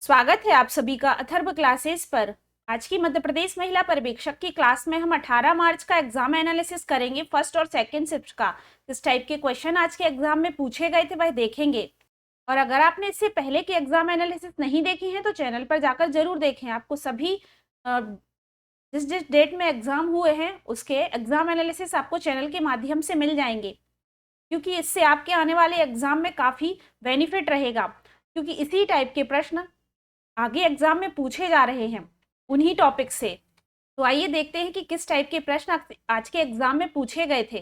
स्वागत है आप सभी का अथर्व क्लासेस पर। आज की मध्य प्रदेश महिला पर्यवेक्षक की क्लास में हम 18 मार्च का एग्जाम एनालिसिस करेंगे। फर्स्ट और सेकंड शिफ्ट का किस टाइप के क्वेश्चन आज के एग्जाम में पूछे गए थे वह देखेंगे। और अगर आपने इससे पहले की एग्जाम एनालिसिस नहीं देखी है तो चैनल पर जाकर जरूर देखें। आपको सभी जिस जिस डेट में एग्जाम हुए हैं उसके एग्जाम एनालिसिस आपको चैनल के माध्यम से मिल जाएंगे, क्योंकि इससे आपके आने वाले एग्जाम में काफी बेनिफिट रहेगा, क्योंकि इसी टाइप के प्रश्न आगे एग्जाम में पूछे जा रहे हैं उन्हीं टॉपिक से। तो आइए देखते हैं कि किस टाइप के प्रश्न आज के एग्जाम में पूछे गए थे।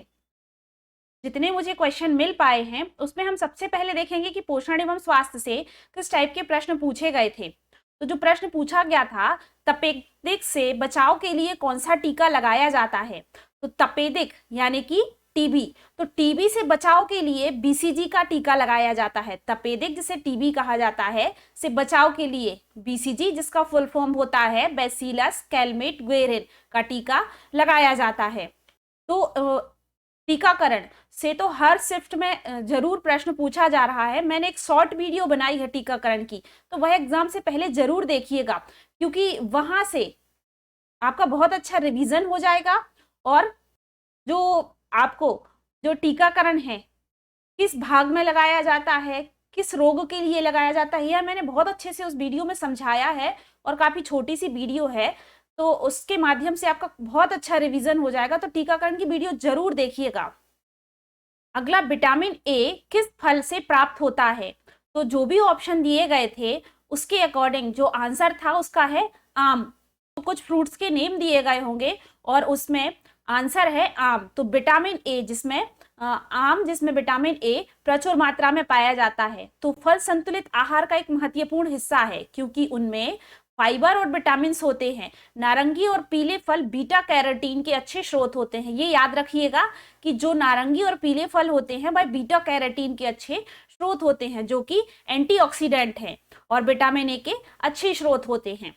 जितने मुझे क्वेश्चन मिल पाए हैं उसमें हम सबसे पहले देखेंगे कि पोषण एवं स्वास्थ्य से किस टाइप के प्रश्न पूछे गए थे। तो जो प्रश्न पूछा गया था, तपेदिक से बचाव के लिए कौन सा टीका लगाया जाता है। तो तपेदिक यानी कि टीबी, तो टीबी से बचाव के लिए बीसीजी का टीका लगाया जाता है। तपेदिक जिसे टीबी कहा जाता है से बचाव के लिए बीसीजी, जिसका फुल फॉर्म होता है बैसिलस कैलमेट गुएरिन, का टीका लगाया जाता है। तो टीकाकरण से तो हर शिफ्ट में जरूर प्रश्न पूछा जा रहा है। मैंने एक शॉर्ट वीडियो बनाई है टीकाकरण की, तो वह एग्जाम से पहले जरूर देखिएगा, क्योंकि वहां से आपका बहुत अच्छा रिवीजन हो जाएगा। और जो आपको जो टीकाकरण है किस भाग में लगाया जाता है, किस रोग के लिए लगाया जाता है, यह मैंने बहुत अच्छे से उस वीडियो में समझाया है। और काफी छोटी सी वीडियो है, तो उसके माध्यम से आपका बहुत अच्छा रिवीजन हो जाएगा। तो टीकाकरण की वीडियो जरूर देखिएगा। अगला, विटामिन ए किस फल से प्राप्त होता है। तो जो भी ऑप्शन दिए गए थे उसके अकॉर्डिंग जो आंसर था उसका है आम। तो कुछ फ्रूट्स के नेम दिए गए होंगे और उसमें आंसर है आम। तो विटामिन ए जिसमें आम, जिसमें विटामिन ए प्रचुर मात्रा में पाया जाता है। तो फल संतुलित आहार का एक महत्वपूर्ण हिस्सा है, क्योंकि उनमें फाइबर और विटामिन होते हैं। नारंगी और पीले फल बीटा कैरोटीन के अच्छे स्रोत होते हैं। ये याद रखिएगा कि जो नारंगी और पीले फल होते हैं वह बीटा कैरोटीन के अच्छे स्रोत होते हैं, जो कि एंटीऑक्सीडेंट हैं और विटामिन ए के अच्छे स्रोत होते हैं।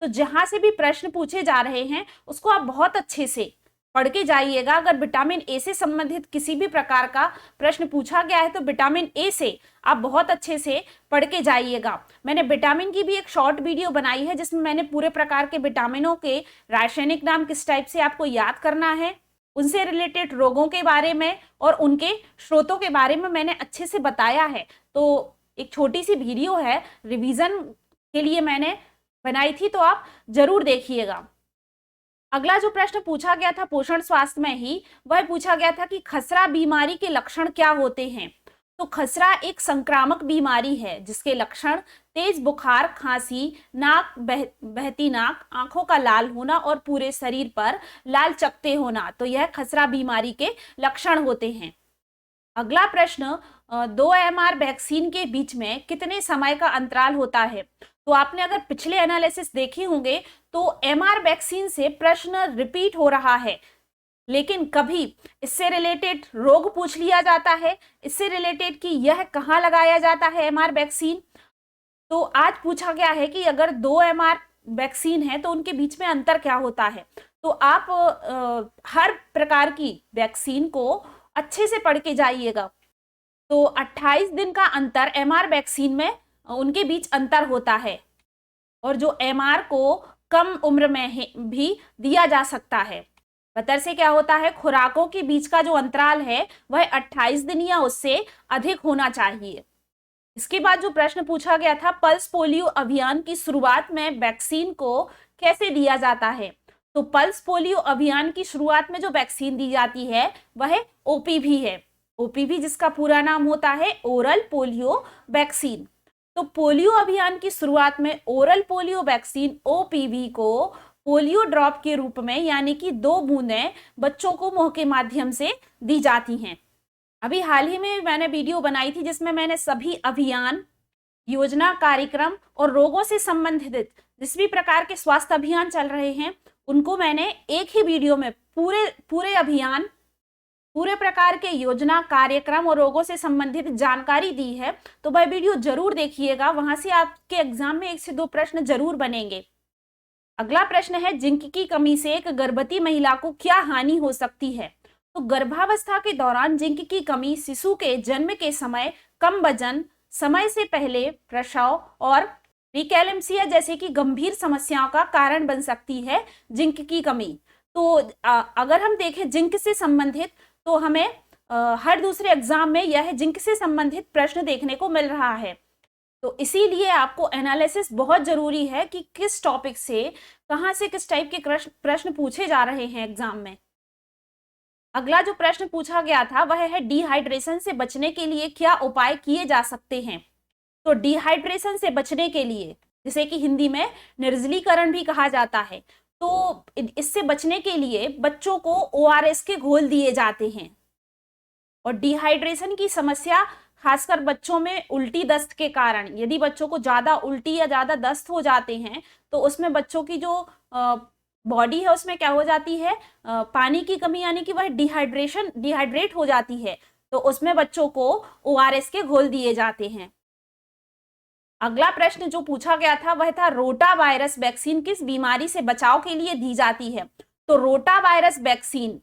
तो जहां से भी प्रश्न पूछे जा रहे हैं उसको आप बहुत अच्छे से पढ़ के जाइएगा। अगर विटामिन ए से संबंधित किसी भी प्रकार का प्रश्न पूछा गया है तो विटामिन ए से आप बहुत अच्छे से पढ़ के जाइएगा। मैंने विटामिन की भी एक शॉर्ट वीडियो बनाई है जिसमें मैंने पूरे प्रकार के विटामिनों के रासायनिक नाम किस टाइप से आपको याद करना है, उनसे रिलेटेड रोगों के बारे में और उनके स्रोतों के बारे में मैंने अच्छे से बताया है। तो एक छोटी सी वीडियो है, रिवीजन के लिए मैंने बनाई थी, तो आप जरूर देखिएगा। अगला जो प्रश्न पूछा गया था पोषण स्वास्थ्य में ही, वह पूछा गया था कि खसरा बीमारी के लक्षण क्या होते हैं। तो खसरा एक संक्रामक बीमारी है जिसके लक्षण तेज बुखार, खांसी, बहती नाक, आंखों का लाल होना और पूरे शरीर पर लाल चकत्ते होना। तो यह खसरा बीमारी के लक्षण होते हैं। अगला प्रश्न, 2 एमआर वैक्सीन के बीच में कितने समय का अंतराल होता है। तो आपने अगर पिछले एनालिसिस देखे होंगे तो एमआर वैक्सीन से प्रश्न रिपीट हो रहा है, लेकिन कभी इससे रिलेटेड रोग पूछ लिया जाता है, इससे रिलेटेड कि यह कहाँ लगाया जाता है एमआर वैक्सीन। तो आज पूछा गया है कि अगर 2 एमआर वैक्सीन है तो उनके बीच में अंतर क्या होता है। तो आप हर प्रकार की वैक्सीन को अच्छे से पढ़ के जाइएगा। तो 28 दिन का अंतर एमआर वैक्सीन में उनके बीच अंतर होता है, और जो एमआर को कम उम्र में भी दिया जा सकता है। बतर से क्या होता है, खुराकों के बीच का जो अंतराल है वह 28 दिन या उससे अधिक होना चाहिए। इसके बाद जो प्रश्न पूछा गया था, पल्स पोलियो अभियान की शुरुआत में वैक्सीन को कैसे दिया जाता है। तो पल्स पोलियो अभियान की शुरुआत में जो वैक्सीन दी जाती है वह ओपीवी है। ओपीवी जिसका पूरा नाम होता है ओरल पोलियो वैक्सीन। तो पोलियो अभियान की शुरुआत में ओरल पोलियो वैक्सीन ओपीवी को पोलियो ड्रॉप के रूप में, यानी कि 2 बूंदें बच्चों को मुंह के माध्यम से दी जाती हैं। अभी हाल ही में मैंने वीडियो बनाई थी जिसमें मैंने सभी अभियान, योजना, कार्यक्रम और रोगों से संबंधित जिस भी प्रकार के स्वास्थ्य अभियान चल रहे हैं उनको मैंने एक ही वीडियो में पूरे अभियान, पूरे प्रकार के योजना, कार्यक्रम और रोगों से संबंधित जानकारी दी है। तो वह वीडियो जरूर देखिएगा, वहां से आपके एग्जाम में 1 से 2 प्रश्न जरूर बनेंगे। अगला प्रश्न है, जिंक की कमी से एक गर्भवती महिला को क्या हानि हो सकती है। तो गर्भावस्था के दौरान जिंक की कमी शिशु के जन्म के समय, कम वजन, समय से पहले प्रसव और प्रीक्लेम्सिया जैसे कि गंभीर समस्याओं का कारण बन सकती है जिंक की कमी। तो अगर हम देखें जिंक से संबंधित, तो हमें हर दूसरे एग्जाम में यह जिंक से संबंधित प्रश्न देखने को मिल रहा है। तो इसीलिए आपको एनालिसिस बहुत जरूरी है कि किस टॉपिक से, कहां से किस टाइप के प्रश्न पूछे जा रहे हैं एग्जाम में। अगला जो प्रश्न पूछा गया था वह है डिहाइड्रेशन से बचने के लिए क्या उपाय किए जा सकते हैं। तो डिहाइड्रेशन से बचने के लिए, जिसे कि हिंदी में निर्जलीकरण भी कहा जाता है, तो इससे बचने के लिए बच्चों को ओआरएस के घोल दिए जाते हैं। और डिहाइड्रेशन की समस्या खासकर बच्चों में उल्टी दस्त के कारण, यदि बच्चों को ज्यादा उल्टी या ज्यादा दस्त हो जाते हैं तो उसमें बच्चों की जो बॉडी है उसमें क्या हो जाती है, पानी की कमी, यानी कि वह डिहाइड्रेट हो जाती है। तो उसमें बच्चों को ओआरएस के घोल दिए जाते हैं। अगला प्रश्न जो पूछा गया था वह था रोटा वायरस वैक्सीन किस बीमारी से बचाव के लिए दी जाती है। तो रोटा वायरस वैक्सीन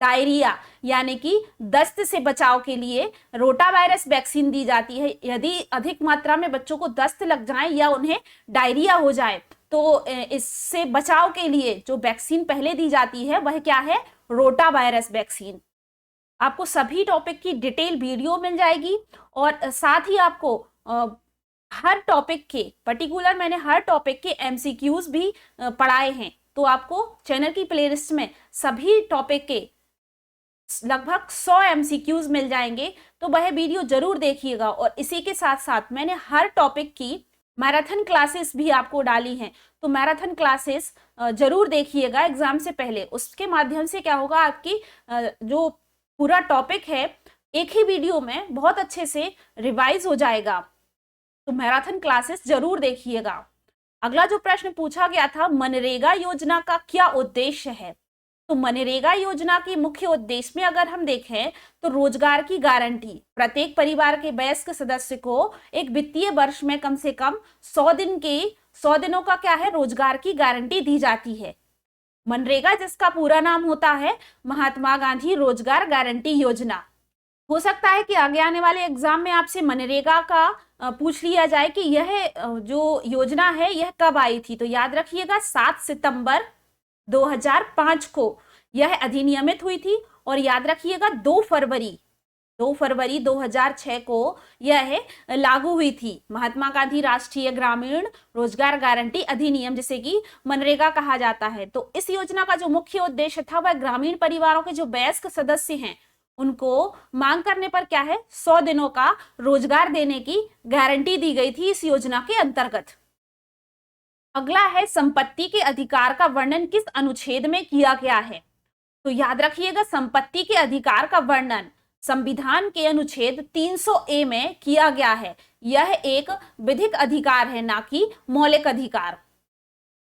डायरिया यानी कि दस्त से बचाव के लिए रोटा वायरस वैक्सीन दी जाती है। यदि अधिक मात्रा में बच्चों को दस्त लग जाए या उन्हें डायरिया हो जाए तो इससे बचाव के लिए जो वैक्सीन पहले दी जाती है वह क्या है, रोटा वायरस वैक्सीन। आपको सभी टॉपिक की डिटेल वीडियो मिल जाएगी और साथ ही आपको हर टॉपिक के पर्टिकुलर, मैंने हर टॉपिक के एमसीक्यूज भी पढ़ाए हैं। तो आपको चैनल की प्लेलिस्ट में सभी टॉपिक के लगभग 100 एमसीक्यूज मिल जाएंगे। तो वह वीडियो जरूर देखिएगा। और इसी के साथ साथ मैंने हर टॉपिक की मैराथन क्लासेस भी आपको डाली हैं। तो मैराथन क्लासेस जरूर देखिएगा एग्जाम से पहले। उसके माध्यम से क्या होगा, आपकी जो पूरा टॉपिक है एक ही वीडियो में बहुत अच्छे से रिवाइज हो जाएगा। तो मैराथन क्लासेस जरूर देखिएगा। अगला जो प्रश्न पूछा गया था, मनरेगा योजना का क्या उद्देश्य है। तो मनरेगा योजना के मुख्य उद्देश्य में अगर हम देखें तो रोजगार की गारंटी, प्रत्येक परिवार के वयस्क सदस्य को एक वित्तीय वर्ष में कम से कम 100 दिनों का क्या है, रोजगार की गारंटी दी जाती है। मनरेगा जिसका पूरा नाम होता है महात्मा गांधी रोजगार गारंटी योजना। हो सकता है कि आगे आने वाले एग्जाम में आपसे मनरेगा का पूछ लिया जाए कि यह जो योजना है यह कब आई थी। तो याद रखिएगा 7 सितंबर 2005 को यह अधिनियमित हुई थी। और याद रखिएगा 2 फरवरी 2006 को यह लागू हुई थी, महात्मा गांधी राष्ट्रीय ग्रामीण रोजगार गारंटी अधिनियम, जिसे कि मनरेगा कहा जाता है। तो इस योजना का जो मुख्य उद्देश्य था वह ग्रामीण परिवारों के जो वयस्क सदस्य हैं उनको मांग करने पर क्या है, 100 दिनों का रोजगार देने की गारंटी दी गई थी इस योजना के अंतर्गत। अगला है संपत्ति के अधिकार का वर्णन किस अनुच्छेद में किया गया है। तो याद रखिएगा संपत्ति के अधिकार का वर्णन संविधान के अनुच्छेद 300A में किया गया है। यह एक विधिक अधिकार है, ना कि मौलिक अधिकार।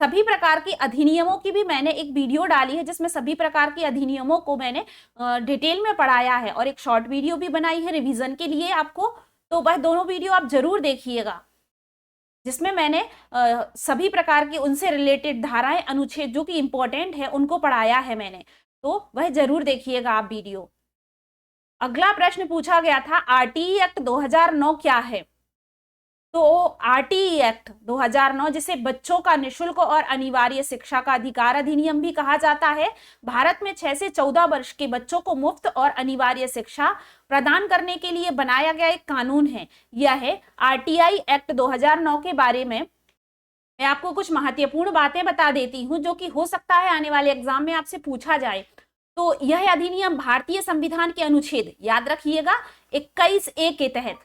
सभी प्रकार के अधिनियमों की भी मैंने एक वीडियो डाली है जिसमें सभी प्रकार के अधिनियमों को मैंने डिटेल में पढ़ाया है और एक शॉर्ट वीडियो भी बनाई है रिवीजन के लिए आपको। तो वह दोनों वीडियो आप जरूर देखिएगा जिसमें मैंने सभी प्रकार की उनसे रिलेटेड धाराएं, अनुच्छेद जो कि इंपॉर्टेंट है उनको पढ़ाया है मैंने। तो वह जरूर देखिएगा आप वीडियो। अगला प्रश्न पूछा गया था आरटीई एक्ट 2009 क्या है। तो आरटीई एक्ट 2009 जिसे बच्चों का निःशुल्क और अनिवार्य शिक्षा का अधिकार अधिनियम भी कहा जाता है, भारत में 6 से 14 वर्ष के बच्चों को मुफ्त और अनिवार्य शिक्षा प्रदान करने के लिए बनाया गया एक कानून है। यह है आरटीई एक्ट 2009 के बारे में मैं आपको कुछ महत्वपूर्ण बातें बता देती हूं जो कि हो सकता है आने वाले एग्जाम में आपसे पूछा जाए। तो यह अधिनियम भारतीय संविधान के अनुच्छेद, याद रखिएगा 21A के तहत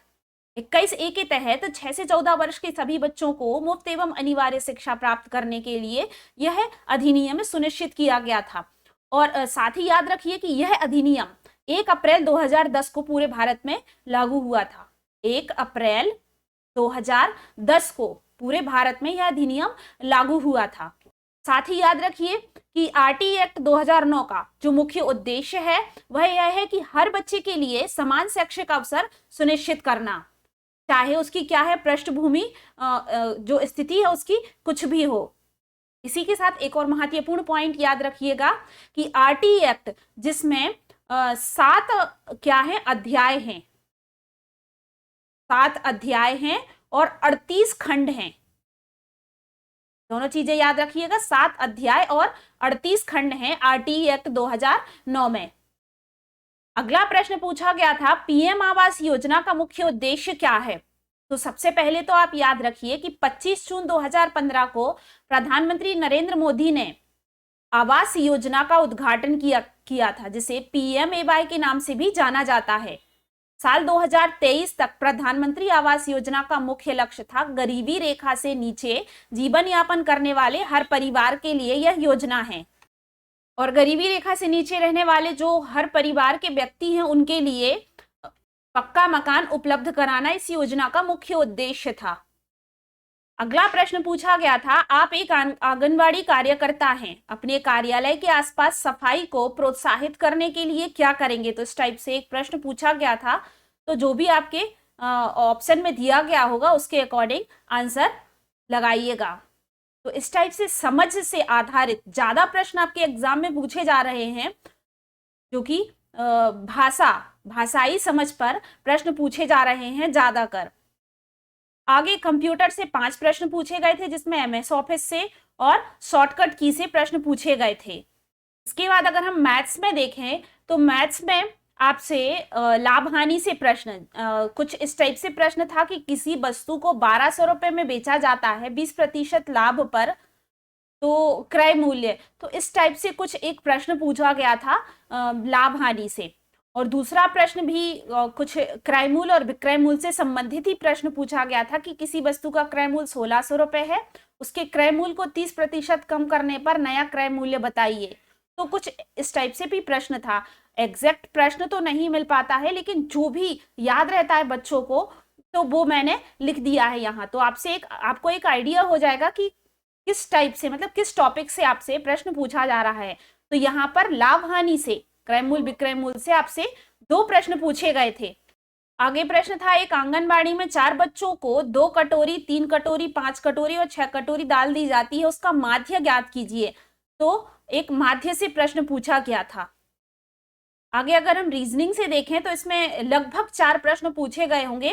21A के तहत 6 से 14 वर्ष के सभी बच्चों को मुफ्त एवं अनिवार्य शिक्षा प्राप्त करने के लिए यह अधिनियम सुनिश्चित किया गया था। और साथ ही याद रखिए कि यह अधिनियम 1 अप्रैल 2010 को पूरे भारत में लागू हुआ था। 1 अप्रैल 2010 को पूरे भारत में यह अधिनियम लागू हुआ था। साथ ही याद रखिए कि आरटीई एक्ट 2009 का जो मुख्य उद्देश्य है वह यह है कि हर बच्चे के लिए समान शैक्षिक अवसर सुनिश्चित करना, चाहे उसकी क्या है पृष्ठभूमि, जो स्थिति है उसकी कुछ भी हो। इसी के साथ एक और महत्वपूर्ण पॉइंट याद रखिएगा कि आरटीई एक्ट जिसमें 7 क्या है अध्याय हैं, 7 अध्याय हैं और 38 खंड हैं। दोनों चीजें याद रखिएगा, 7 अध्याय और 38 खंड हैं आरटीई एक्ट 2009 में। अगला प्रश्न पूछा गया था, पीएम आवास योजना का मुख्य उद्देश्य क्या है? तो सबसे पहले तो आप याद रखिए कि 25 जून 2015 को प्रधानमंत्री नरेंद्र मोदी ने आवास योजना का उद्घाटन किया था, जिसे पीएमएवाई के नाम से भी जाना जाता है। साल 2023 तक प्रधानमंत्री आवास योजना का मुख्य लक्ष्य था गरीबी रेखा से नीचे जीवन यापन करने वाले हर परिवार के लिए यह योजना है। और गरीबी रेखा से नीचे रहने वाले जो हर परिवार के व्यक्ति हैं उनके लिए पक्का मकान उपलब्ध कराना इस योजना का मुख्य उद्देश्य था। अगला प्रश्न पूछा गया था, आप एक आंगनवाड़ी कार्यकर्ता हैं, अपने कार्यालय के आसपास सफाई को प्रोत्साहित करने के लिए क्या करेंगे? तो इस टाइप से एक प्रश्न पूछा गया था। तो जो भी आपके ऑप्शन में दिया गया होगा उसके अकॉर्डिंग आंसर लगाइएगा। तो इस टाइप से समझ से आधारित ज्यादा प्रश्न आपके एग्जाम में पूछे जा रहे हैं, जो कि भाषाई समझ पर प्रश्न पूछे जा रहे हैं ज्यादातर। आगे कंप्यूटर से 5 प्रश्न पूछे गए थे, जिसमें एमएस ऑफिस से और शॉर्टकट की से प्रश्न पूछे गए थे। इसके बाद अगर हम मैथ्स में देखें तो मैथ्स में आपसे लाभ हानि से प्रश्न कुछ इस टाइप से प्रश्न था कि किसी वस्तु को 1200 रुपए में बेचा जाता है 20% लाभ पर, तो क्रय मूल्य। तो इस टाइप से कुछ एक प्रश्न पूछा गया था लाभ हानि से। और दूसरा प्रश्न भी कुछ क्रय मूल्य और विक्रय मूल्य से संबंधित ही प्रश्न पूछा गया था कि किसी वस्तु का क्रय मूल्य 1600 रुपए है, उसके क्रय मूल्य को 30% कम करने पर नया क्रय मूल्य बताइए। तो कुछ इस टाइप से भी प्रश्न था। एग्जैक्ट प्रश्न तो नहीं मिल पाता है, लेकिन जो भी याद रहता है बच्चों को तो वो मैंने लिख दिया है यहाँ। तो आपको एक आइडिया हो जाएगा कि किस टाइप से, मतलब किस टॉपिक से आपसे प्रश्न पूछा जा रहा है। तो यहाँ पर लाभ हानि से, क्रय मूल्य विक्रय मूल्य से आपसे 2 प्रश्न पूछे गए थे। आगे प्रश्न था, एक आंगनबाड़ी में 4 बच्चों को 2 कटोरी 3 कटोरी 5 कटोरी और 6 कटोरी दाल दी जाती है, उसका माध्य ज्ञात कीजिए। तो एक माध्य से प्रश्न पूछा गया था। आगे अगर हम रीजनिंग से देखें तो इसमें लगभग 4 प्रश्न पूछे गए होंगे।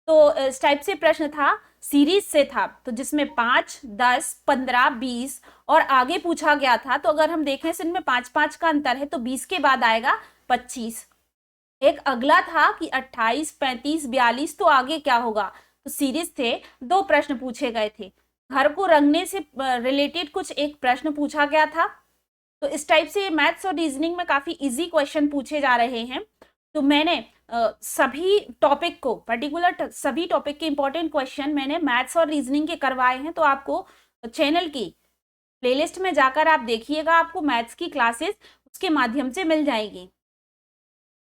तो इस टाइप से प्रश्न था, सीरीज से था, तो जिसमें 5, 10, 15, 20 और आगे पूछा गया था। तो अगर हम देखें इनमें 5-5 का अंतर है, तो 20 के बाद आएगा 25। एक अगला था कि 28, 35, 42, तो आगे क्या होगा? तो सीरीज थे, 2 प्रश्न पूछे गए थे। घर को रंगने से रिलेटेड कुछ एक प्रश्न पूछा गया था। तो इस टाइप से मैथ्स और रीजनिंग में काफी इजी क्वेश्चन पूछे जा रहे हैं। तो मैंने सभी टॉपिक को, पर्टिकुलर सभी टॉपिक के इंपॉर्टेंट क्वेश्चन मैंने मैथ्स और रीजनिंग के करवाए हैं। तो आपको चैनल की प्लेलिस्ट में जाकर आप देखिएगा, आपको मैथ्स की क्लासेस उसके माध्यम से मिल जाएगी।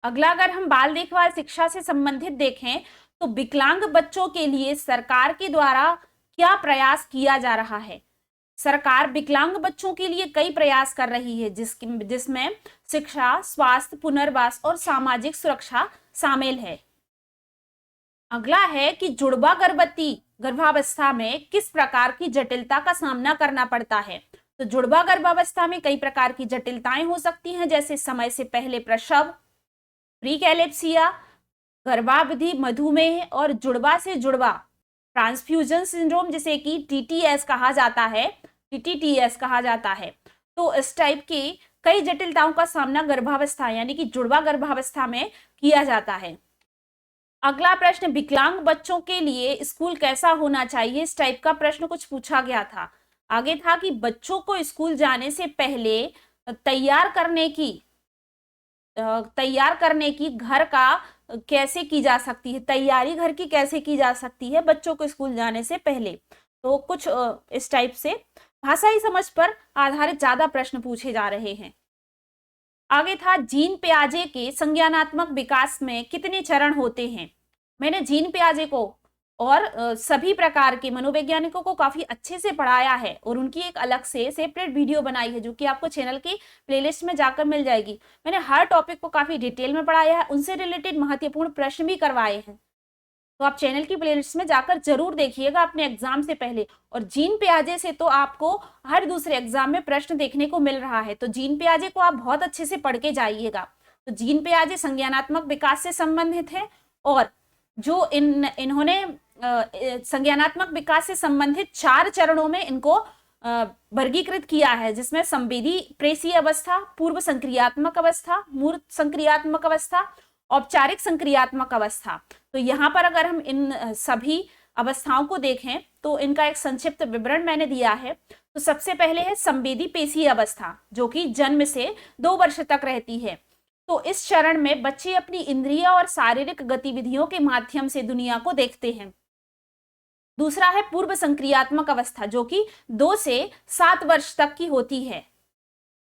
अगला अगर हम बाल देखभाल शिक्षा से संबंधित देखें तो विकलांग बच्चों के लिए सरकार के द्वारा क्या प्रयास किया जा रहा है? सरकार विकलांग बच्चों के लिए कई प्रयास कर रही है, जिसमें शिक्षा, स्वास्थ्य, पुनर्वास और सामाजिक सुरक्षा शामिल है। अगला है कि जुड़वा गर्भावस्था में किस प्रकार की जटिलता का सामना करना पड़ता है? तो जुड़वा गर्भावस्था में कई प्रकार की जटिलताएं हो सकती हैं, जैसे समय से पहले प्रसव, प्रीकैलेप्सिया, गर्भावधि मधुमेह और जुड़वा से जुड़वा ट्रांसफ्यूजन सिंड्रोम, जिसे कि टीटीएस कहा जाता है, टीटीटीएस कहा जाता है। तो इस टाइप की कई जटिलताओं का सामना गर्भावस्था यानी कि जुड़वा गर्भावस्था में किया जाता है। अगला प्रश्न, विकलांग बच्चों के लिए स्कूल कैसा होना चाहिए? इस टाइप का प्रश्न कुछ पूछा गया था। आगे था कि बच्चों को स्कूल जाने से पहले तैयार करने की घर का कैसे की जा सकती है, तैयारी घर की कैसे की जा सकती है बच्चों को स्कूल जाने से पहले। तो कुछ इस टाइप से भाषाई समझ पर आधारित ज्यादा प्रश्न पूछे जा रहे हैं। आगे था, जीन पियाजे के संज्ञानात्मक विकास में कितने चरण होते हैं? मैंने जीन पियाजे को और सभी प्रकार के मनोवैज्ञानिकों को काफी अच्छे से पढ़ाया है और उनकी एक अलग से सेपरेट वीडियो बनाई है, जो कि आपको चैनल की प्लेलिस्ट में जाकर मिल जाएगी। मैंने हर टॉपिक को काफी डिटेल में पढ़ाया है, उनसे रिलेटेड महत्वपूर्ण प्रश्न भी करवाए हैं। तो आप चैनल की प्लेलिस्ट में जाकर जरूर देखिएगा अपने एग्जाम से पहले। और जीन पियाजे से तो आपको हर दूसरे एग्जाम में प्रश्न देखने को मिल रहा है, तो जीन पियाजे को आप बहुत अच्छे से पढ़ के जाइएगा। तो जीन पियाजे संज्ञानात्मक विकास से संबंधित है और जो इन्होंने संज्ञानात्मक विकास से संबंधित 4 चरणों में इनको वर्गीकृत किया है, जिसमें संवेदी प्रेषीय अवस्था, पूर्व संक्रियात्मक अवस्था, मूर्त संक्रियात्मक अवस्था, औपचारिक संक्रियात्मक अवस्था। तो यहाँ पर अगर हम इन सभी अवस्थाओं को देखें तो इनका एक संक्षिप्त विवरण मैंने दिया है। तो सबसे पहले है संवेदी पेशीय अवस्था, जो कि जन्म से 2 वर्ष तक रहती है। तो इस चरण में बच्चे अपनी इंद्रिय और शारीरिक गतिविधियों के माध्यम से दुनिया को देखते हैं। दूसरा है पूर्व संक्रियात्मक अवस्था, जो कि 2 से 7 वर्ष तक की होती है।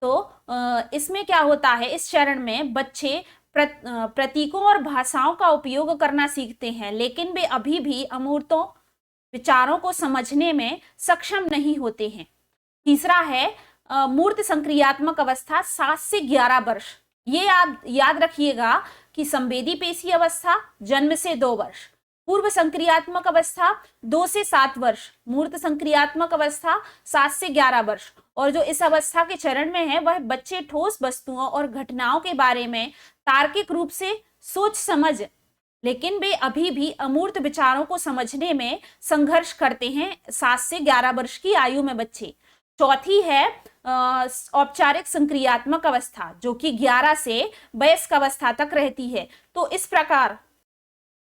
तो इसमें क्या होता है, इस चरण में बच्चे प्रतीकों और भाषाओं का उपयोग करना सीखते हैं, लेकिन वे अभी भी अमूर्तों विचारों को समझने में सक्षम नहीं होते हैं। तीसरा है मूर्त संक्रियात्मक अवस्था, 7 से 11 वर्ष। ये आप याद रखिएगा कि संवेदी पेशी अवस्था जन्म से 2 वर्ष, पूर्व संक्रियात्मक अवस्था 2 से 7 वर्ष, मूर्त संक्रियात्मक अवस्था 7 से 11 वर्ष। और जो इस अवस्था के चरण में है वह बच्चे ठोस वस्तुओं और घटनाओं के बारे में तार्किक रूप से सोच समझ, लेकिन वे अभी भी अमूर्त विचारों को समझने में संघर्ष करते हैं 7 से 11 वर्ष की आयु में बच्चे। चौथी है औपचारिक संक्रियात्मक अवस्था, जो कि 11 से वयस्क अवस्था तक रहती है। तो इस प्रकार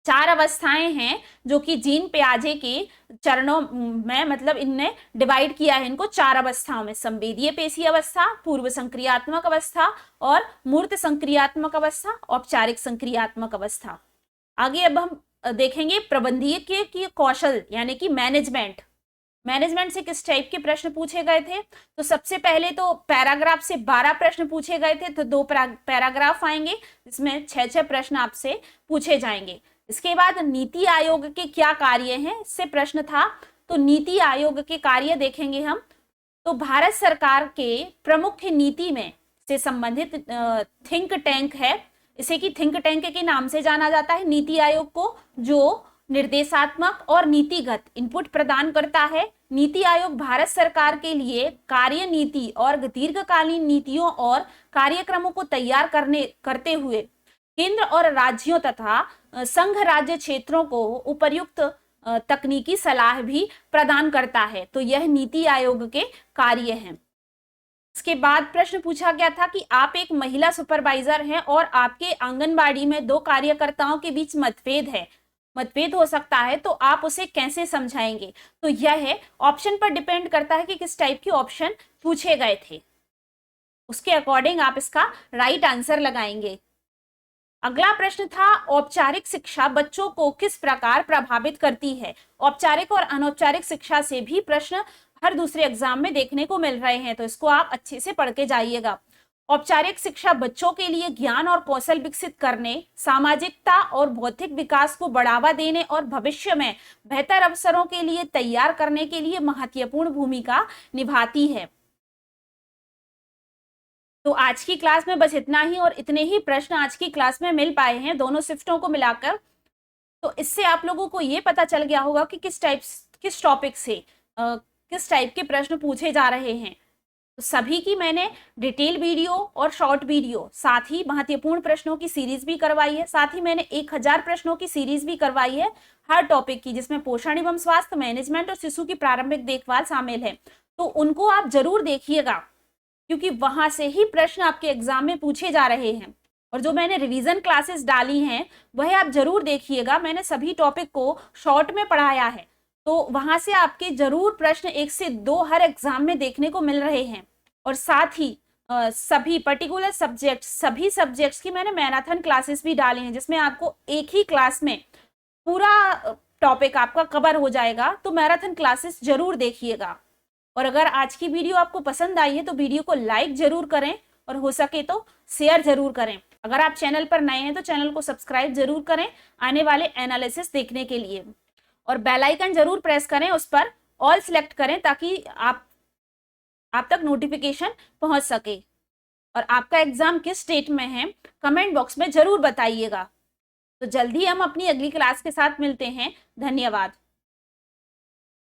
4 अवस्थाएं हैं जो कि जीन पियाजे के चरणों में, मतलब इनने डिवाइड किया है इनको 4 अवस्थाओं में: संवेदीय पेशी अवस्था, पूर्व संक्रियात्मक अवस्था और मूर्त संक्रियात्मक अवस्था, औपचारिक संक्रियात्मक अवस्था। आगे अब हम देखेंगे प्रबंधकीय की कौशल, यानी कि मैनेजमेंट। मैनेजमेंट से किस टाइप के प्रश्न पूछे गए थे? तो सबसे पहले तो पैराग्राफ से 12 प्रश्न पूछे गए थे। तो 2 पैराग्राफ आएंगे, इसमें 6-6 प्रश्न आपसे पूछे जाएंगे। इसके बाद नीति आयोग के क्या कार्य हैं, इससे प्रश्न था। तो नीति आयोग के कार्य देखेंगे हम। तो भारत सरकार के प्रमुख नीति में से संबंधित थिंक टैंक है, इसे की थिंक टैंक के नाम से जाना जाता है नीति आयोग को, जो निर्देशात्मक और नीतिगत इनपुट प्रदान करता है। नीति आयोग भारत सरकार के लिए कार्य नीति और दीर्घकालीन नीतियों और कार्यक्रमों को तैयार करते हुए केंद्र और राज्यों तथा संघ राज्य क्षेत्रों को उपयुक्त तकनीकी सलाह भी प्रदान करता है। तो यह नीति आयोग के कार्य हैं। इसके बाद प्रश्न पूछा गया था कि आप एक महिला सुपरवाइजर हैं और आपके आंगनबाड़ी में 2 कार्यकर्ताओं के बीच मतभेद हो सकता है, तो आप उसे कैसे समझाएंगे? तो यह है, ऑप्शन पर डिपेंड करता है कि किस टाइप के ऑप्शन पूछे गए थे, उसके अकॉर्डिंग आप इसका राइट आंसर लगाएंगे। अगला प्रश्न था औपचारिक शिक्षा बच्चों को किस प्रकार प्रभावित करती है? औपचारिक और अनौपचारिक शिक्षा से भी प्रश्न हर दूसरे एग्जाम में देखने को मिल रहे हैं, तो इसको आप अच्छे से पढ़ के जाइएगा। औपचारिक शिक्षा बच्चों के लिए ज्ञान और कौशल विकसित करने, सामाजिकता और बौद्धिक विकास को बढ़ावा देने और भविष्य में बेहतर अवसरों के लिए तैयार करने के लिए महत्वपूर्ण भूमिका निभाती है। तो आज की क्लास में बस इतना ही, और इतने ही प्रश्न आज की क्लास में मिल पाए हैं दोनों शिफ्टों को मिलाकर। तो इससे आप लोगों को ये पता चल गया होगा कि किस टॉपिक से किस टाइप के प्रश्न पूछे जा रहे हैं। तो सभी की मैंने डिटेल वीडियो और शॉर्ट वीडियो, साथ ही महत्वपूर्ण प्रश्नों की सीरीज भी करवाई है। साथ ही मैंने 1000 प्रश्नों की सीरीज भी करवाई है हर टॉपिक की, जिसमें पोषण एवं स्वास्थ्य, मैनेजमेंट और शिशु की प्रारंभिक देखभाल शामिल है। तो उनको आप जरूर देखिएगा, क्योंकि वहां से ही प्रश्न आपके एग्जाम में पूछे जा रहे हैं। और जो मैंने रिवीजन क्लासेस डाली हैं वह आप जरूर देखिएगा। मैंने सभी टॉपिक को शॉर्ट में पढ़ाया है, तो वहां से आपके जरूर प्रश्न 1 से 2 हर एग्जाम में देखने को मिल रहे हैं। और साथ ही सभी पर्टिकुलर सभी सब्जेक्ट्स की मैंने मैराथन क्लासेस भी डाली हैं, जिसमें आपको एक ही क्लास में पूरा टॉपिक आपका कवर हो जाएगा। तो मैराथन क्लासेस जरूर देखिएगा। और अगर आज की वीडियो आपको पसंद आई है तो वीडियो को लाइक जरूर करें, और हो सके तो शेयर जरूर करें। अगर आप चैनल पर नए हैं तो चैनल को सब्सक्राइब जरूर करें आने वाले एनालिसिस देखने के लिए, और बेल आइकन जरूर प्रेस करें, उस पर ऑल सिलेक्ट करें, ताकि आप तक नोटिफिकेशन पहुंच सके। और आपका एग्जाम किस स्टेट में है कमेंट बॉक्स में जरूर बताइएगा। तो जल्दी हम अपनी अगली क्लास के साथ मिलते हैं। धन्यवाद।